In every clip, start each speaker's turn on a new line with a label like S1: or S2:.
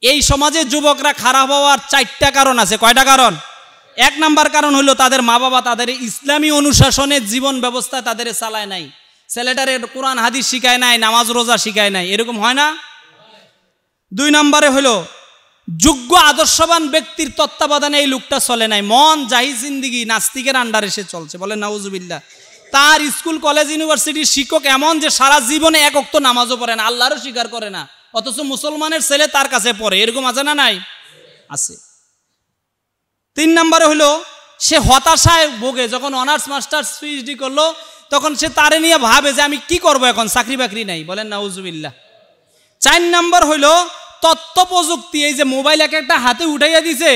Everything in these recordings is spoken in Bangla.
S1: এই সমাজে যুবকরা খারাপ হওয়ার 4টা কারণ আছে। কয়টা কারণ? 1 নাম্বার কারণ হলো তাদের মা বাবা তাদের ইসলামী অনুশাসনের জীবন ব্যবস্থা তাদের চালায় নাই, ছেলেটারে কোরআন হাদিস শিখায় নাই, নামাজ রোজা শিখায় নাই, এরকম হয় না? 2 নম্বরে হলো যোগ্য আদর্শবান ব্যক্তির তত্ত্বাবধানে এই লোকটা চলে নাই, মন জাহি জিন্দিগি নাস্তিকের আন্ডারে সে চলছে, বলেন নাউজুবিল্লাহ। তার স্কুল কলেজ ইউনিভার্সিটির শিক্ষক এমন যে সারা জীবনে 1 ওয়াক্ত নামাজও পড়ে না, আল্লাহরও স্বীকার করে না, অথচ মুসলমানের ছেলে তার কাছে পড়ে, এরকম আছে না নাই? আছে। 3 নম্বরে হলো সে হতাশায় ভোগে, যখন অনার্স মাস্টার্স পিএইচডি করলো তখন সে তারে নিয়ে ভাবে যে আমি কি করব, এখন চাকরি বাকরি নাই, বলেন নাউজুবিল্লাহ। 4 নম্বর হলো তথ্য প্রযুক্তি, এই যে মোবাইল একটা হাতে উঠাইয়া দিছে,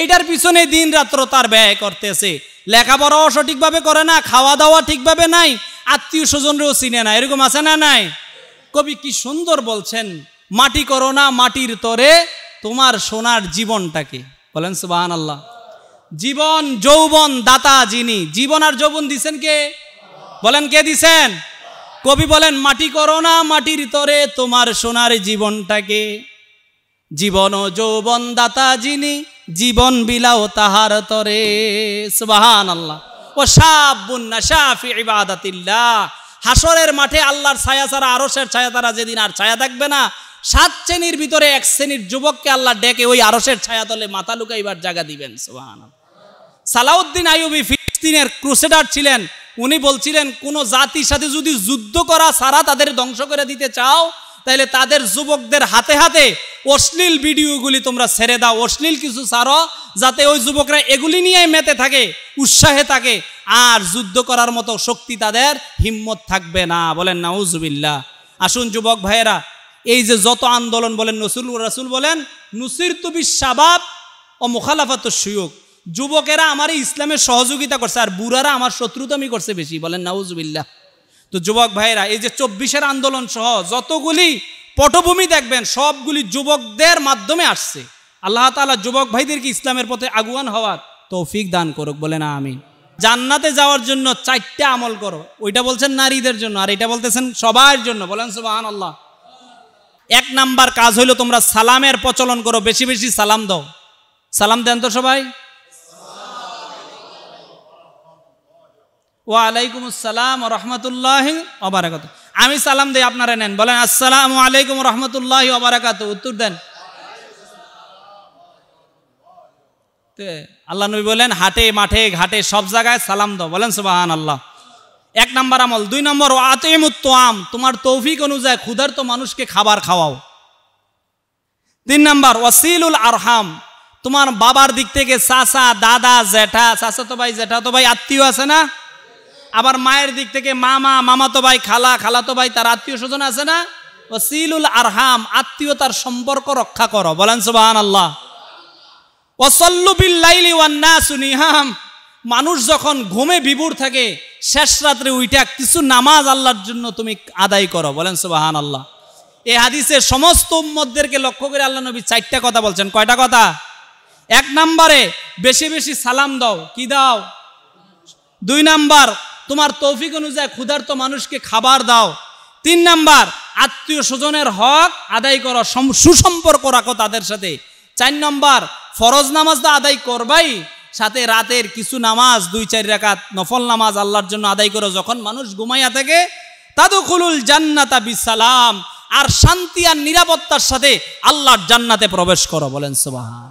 S1: এইটার পিছনে দিন রাত্র তার ব্যয় করতেছে, লেখাপড়াও সঠিকভাবে করে না, খাওয়া দাওয়া ঠিকভাবে নাই, আত্মীয় স্বজনরেও চিনে না, এরকম আছে না নাই? কবি কি সুন্দর বলছেন, মাটি করো না মাটির তরে তোমার সোনার জীবনটাকে, বলেন সুবহানাল্লাহ। জীবন যৌবন দাতা যিনি, জীবন আর যৌবন দিছেন কে? বলেন কে দিছেন? কবি বলেন মাটি করো না মাটির তরে তোমার সোনার জীবনটাকে, জীবন ও যৌবন দাতা যিনি জীবন বিলাও তাহার তরে, সুবহানাল্লাহ। ও শাবুন নাশা ফি ইবাদাতিল্লাহ, হাসরের মাঠে আল্লাহর ছায়া ছাড়া, আরশের ছায়া ছাড়া যেদিন আর ছায়া থাকবে না, 7 শ্রেণীর ভিতরে 1 শ্রেণীর যুবককে আল্লাহ ডেকে ওই আরশের ছায়া তলে মাথা লুকাইবার জায়গা দিবেন, সুবহানাল্লাহ। সালাউদ্দিন আইয়ুবী ফিলিস্তিনের ক্রুসেডার ছিলেন, উনি বলছিলেন কোন জাতির সাথে যদি যুদ্ধ করা ছাড়া তাদের ধ্বংস করে দিতে চাও, তাহলে তাদের যুবকদের হাতে হাতে অশ্লীল ভিডিওগুলি তোমরা ছেড়ে দাও, অশ্লীল কিছু ছাড়ো, যাতে ওই যুবকরা এগুলি নিয়ে মেতে থাকে, উৎসাহে থাকে, আর যুদ্ধ করার মতো শক্তি তাদের হিম্মত থাকবে না, বলেন নাউজুবিল্লাহ। আসুন যুবক ভাইয়েরা, এই যে যত আন্দোলন বলেন, রাসূল বলেন নুসিরতু বিশ-শাবাব ও মুখালাফাতুশ শুয়ুখ, যুবকেরা আমার ইসলামের সহযোগিতা করছে আর বুড়ারা আমার শত্রুতামি করছে বেশি, বলেন নাউজুবিল্লাহ। তো যুবক ভাইয়েরা, এই যে 24-এর আন্দোলন সহ যতগুলি পটভূমি দেখবেন সবগুলি যুবকদের মাধ্যমে আসছে। আল্লাহ তাআলা যুবক ভাইদেরকে ইসলামের পথে আগুয়ান হওয়ার তৌফিক দান করুক, বলেন আমিন। জান্নাতে যাওয়ার জন্য 4টা আমল করো, ওইটা বলছেন নারীদের জন্য, আর এটা বলতেছেন সবার জন্য, বলেন সুবহানাল্লাহ। 1 নাম্বার কাজ হইলো তোমরা সালামের প্রচলন করো, বেশি বেশি সালাম দাও। সালাম দেন তো সবাই। ওয়ালাইকুম আসসালাম ওয়া রাহমাতুল্লাহি ওয়া বারাকাতুহু। আমি সালাম দেই, আপনারা নেন, বলেন আসসালামু আলাইকুম ওয়া রাহমাতুল্লাহি ওয়া বারাকাতুহু, উত্তর দেন। আল্লাহ নবী বলেন হাটে মাঠে ঘাটে সব জায়গায় সালাম দাও, বলেন সুবহানাল্লাহ। 1 নাম্বার আমল। 2 নম্বর আতিমুত তুআম, তোমার তৌফিক অনুযায়ী ক্ষুধার্ত মানুষকে খাবার খাওয়াও। 3 নাম্বার ওয়াসিলুল আরহাম, তোমার বাবার দিক থেকে চাচা দাদা জেঠা, চাচা তো ভাই জেঠা তো ভাই আত্মীয় আছে না, আবার মায়ের দিক থেকে মামা মামাতো ভাই খালা খালাতো ভাই তার আত্মীয় স্বজন আছে না, ওয়াসিলুল আরহাম, আত্মীয়তার সম্পর্ক রক্ষা করো, বলেন সুবহানাল্লাহ। ওয়াসাল্লু বিল লাইলি ওয়ান নাসু নিহাম, মানুষ যখন ঘুমে বিভোর থাকে শেষ রাত্রে উইঠা কিছু নামাজ আল্লাহর জন্য তুমি আদায় করো, বলেন সুবহানাল্লাহ। এই হাদিসে সমস্ত উম্মতদেরকে লক্ষ্য করে আল্লাহ নবী 4টা কথা বলছেন। কয়টা কথা? 1 নম্বরে বেশি বেশি সালাম দাও, কি দাও? 2 নাম্বার তোমার তৌফিক অনুযায়ী ক্ষুধার্ত মানুষকে খাবার দাও। 3 নাম্বার আত্মীয় স্বজনের হক আদায় করো, সুসম্পর্ক রাখো তাদের সাথে। 4 নাম্বার ফরজ নামাজ তো আদায় করবাই, সাথে রাতের কিছু নামাজ 2-4 রাকাত নফল নামাজ আল্লাহর জন্য আদায় করো, যখন মানুষ ঘুমাইয়া থাকে। তাদখুলুল জান্নাতা বিসালাম, আর শান্তি আর নিরাপত্তার সাথে আল্লাহর জান্নাতে প্রবেশ করো, বলেন সুবহান।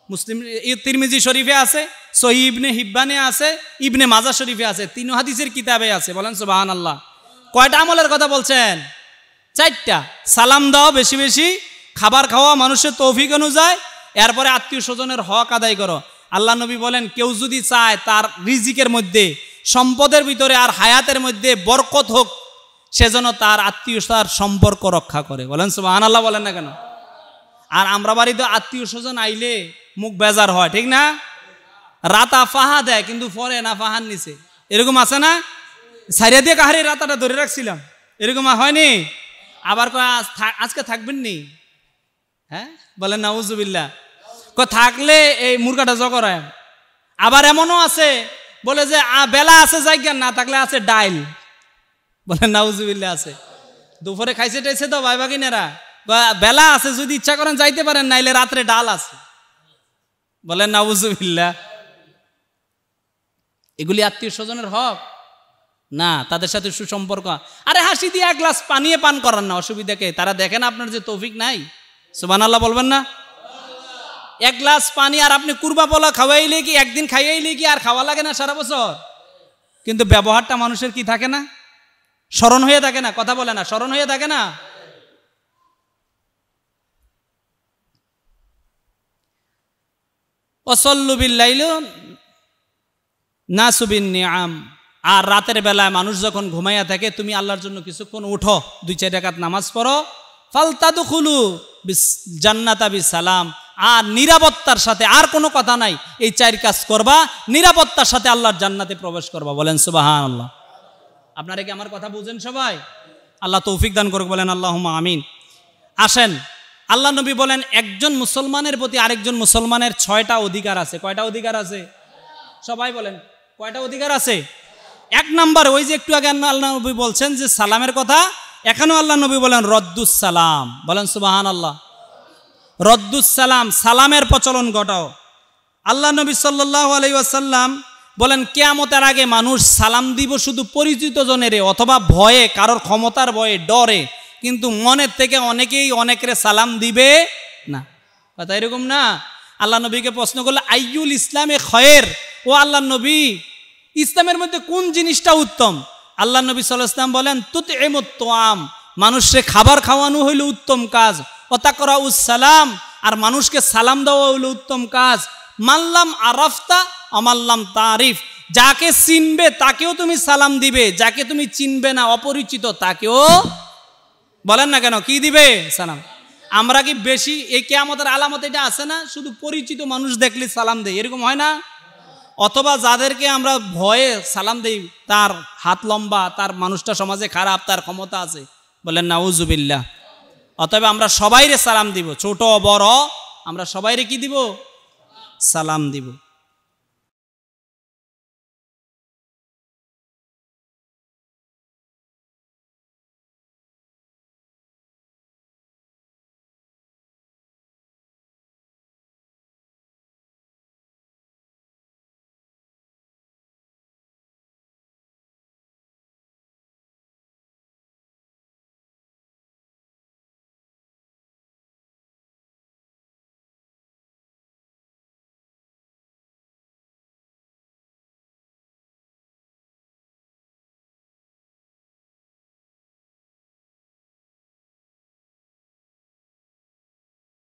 S1: মুসলিম তিরমিজি শরীফে আছে, সহিহ ইবনে হিব্বানে আছে, ইবনে মাজাহ শরীফে আছে, 3 হাদিসের কিতাবে আছে, বলেন সুবহানাল্লাহ। কয়টা আমলের কথা বলছেন? 4টা। সালাম দাও বেশি বেশি, খাবার খাওয়া মানুষের তৌফিক অনুযায়ী, এরপরে আত্মীয় স্বজনের হক আদায় করো। আল্লাহ নবী বলেন কেউ যদি চায় তার রিজিকের মধ্যে, সম্পদের ভিতরে আর হায়াতের মধ্যে বরকত হোক, সেজন্য তার আত্মীয়তার সম্পর্ক রক্ষা করে, বলেন সুবহানাল্লাহ। বলেন না কেন? আর আমরা বাড়িতে আত্মীয় স্বজন আইলে মুখ বেজার হয়, ঠিক না? রাতা ফাহা দেয় কিন্তু পরে না ফাহার নিচে, এরকম আছে না? সারিয়া দিয়ে কাহারে রাতাটা ধরে রাখছিলাম, এরকম হয়নি? আবার কয় আজকে থাকবেন নি, হ্যাঁ বলেন নাউজুবিল্লাহ। থাকলে এই মুরগাটা জগরায়। আবার এমনও আছে বলে যে বেলা আছে জায়গা, না থাকলে আছে ডাইল, বলেন নাউজুবিল্লাহ। আছে দুপুরে খাইছে টাইছে তো ভাই বাগিনেরা, বেলা আছে, যদি ইচ্ছা করেন যাইতে পারেন, নাইলে রাত্রে ডাল আছে। বলেন নাউজুবিল্লাহ। এগুলি আত্মীয় স্বজনের হক না, তাদের সাথে সুসম্পর্ক। আরে হাসি দিয়ে এক গ্লাস পানিয়ে পান করান না, অসুবিধাকে? তারা দেখেন আপনার যে তৌফিক নাই। সুবহানাল্লাহ বলবেন না? এক গ্লাস পানি আর আপনি কুরবা পোলা খাওয়াইলে কি, একদিন খাইয়াইলে কি আর খাওয়া লাগে না সারা বছর? কিন্তু ব্যবহারটা মানুষের কি থাকে না, স্মরণ হয়ে থাকে না? কথা বলে না, স্মরণ হয়ে থাকে না? ওয়াসাল্লু বিল-লাইল নাসু বিন-নিআম। আর রাতের বেলায় মানুষ যখন ঘুমাইয়া থাকে, তুমি আল্লাহর জন্য কিছুক্ষণ উঠো, 2-4 রাকাত নামাজ পড়ো। ফালতাদখুলু জান্নাতা বিসালাম। আর নিরাপত্তার সাথে, আর কোনো কথা নাই, এই 4 কাজ করবা, নিরাপত্তার সাথে আল্লাহর জান্নাতে প্রবেশ করবা। বলেন সুবহানাল্লাহ। আপনারা কি আমার কথা বুঝেন সবাই? আল্লাহ তৌফিক দান করুক, বলেন আল্লাহুম্মা আমিন। আসেন, আল্লাহ নবী বলেন একজন মুসলমানের প্রতি আরেকজন মুসলমানের 6টা অধিকার আছে। কয়টা অধিকার আছে? সবাই বলেন, কয়টা অধিকার আছে? 1 নাম্বার, ওই যে একটু আগে আল্লাহ নবী বলছেন যে সালামের কথা, এখানেও আল্লাহ নবী বলেন রদ্দুস সালাম। বলেন সুবহানাল্লাহ। রদ্দুস সালাম, সালামের প্রচলন ঘটাও। আল্লাহ নবী সাল্লাল্লাহু আলাইহি ওয়াসাল্লাম বলেন কিয়ামতের আগে মানুষ সালাম দিব শুধু পরিচিত জনেরে, অথবা ভয়ে, কারোর ক্ষমতার ভয়ে, ডরে, কিন্তু মনের থেকে অনেকেই অনেকের সালাম দিবে না। কথা এরকম না? আল্লাহ নবীকে প্রশ্ন করলে আইয়ুল ইসলামে খয়ের, ও আল্লাহ নবী ইসলামের মধ্যে কোন জিনিসটা উত্তম? আল্লাহ নবী সাল্লাল্লাহু আলাইহি ওয়াসাল্লাম বলেন তুতইমুত তুআম, মানুষকে খাবার খাওয়ানো হইল উত্তম কাজ। ওয়া তাকরাউস সালাম, আর মানুষকে সালাম দেওয়া হইল উত্তম কাজ। মাল্লাম আরাফতা আমাল্লাম তারিফ, যাকে চিনবে তাকেও তুমি সালাম দিবে, যাকে তুমি চিনবে না, অপরিচিত, তাকেও বলেন না কেন কি দিবে? সালাম। আমরা কি বেশি এই কিয়ামতের আলামত এটা আছে না, শুধু পরিচিত মানুষ দেখলে সালাম দেই, এরকম হয় না? অথবা যাদেরকে আমরা ভয়ে সালাম দেই, তার হাত লম্বা, তার মানুষটা সমাজে খারাপ, তার ক্ষমতা আছে, বলেন নাউজুবিল্লাহ। অতএব আমরা সবাইরে সালাম দিব, ছোট বড়, আমরা সবাইরে কি দিব? সালাম দিব।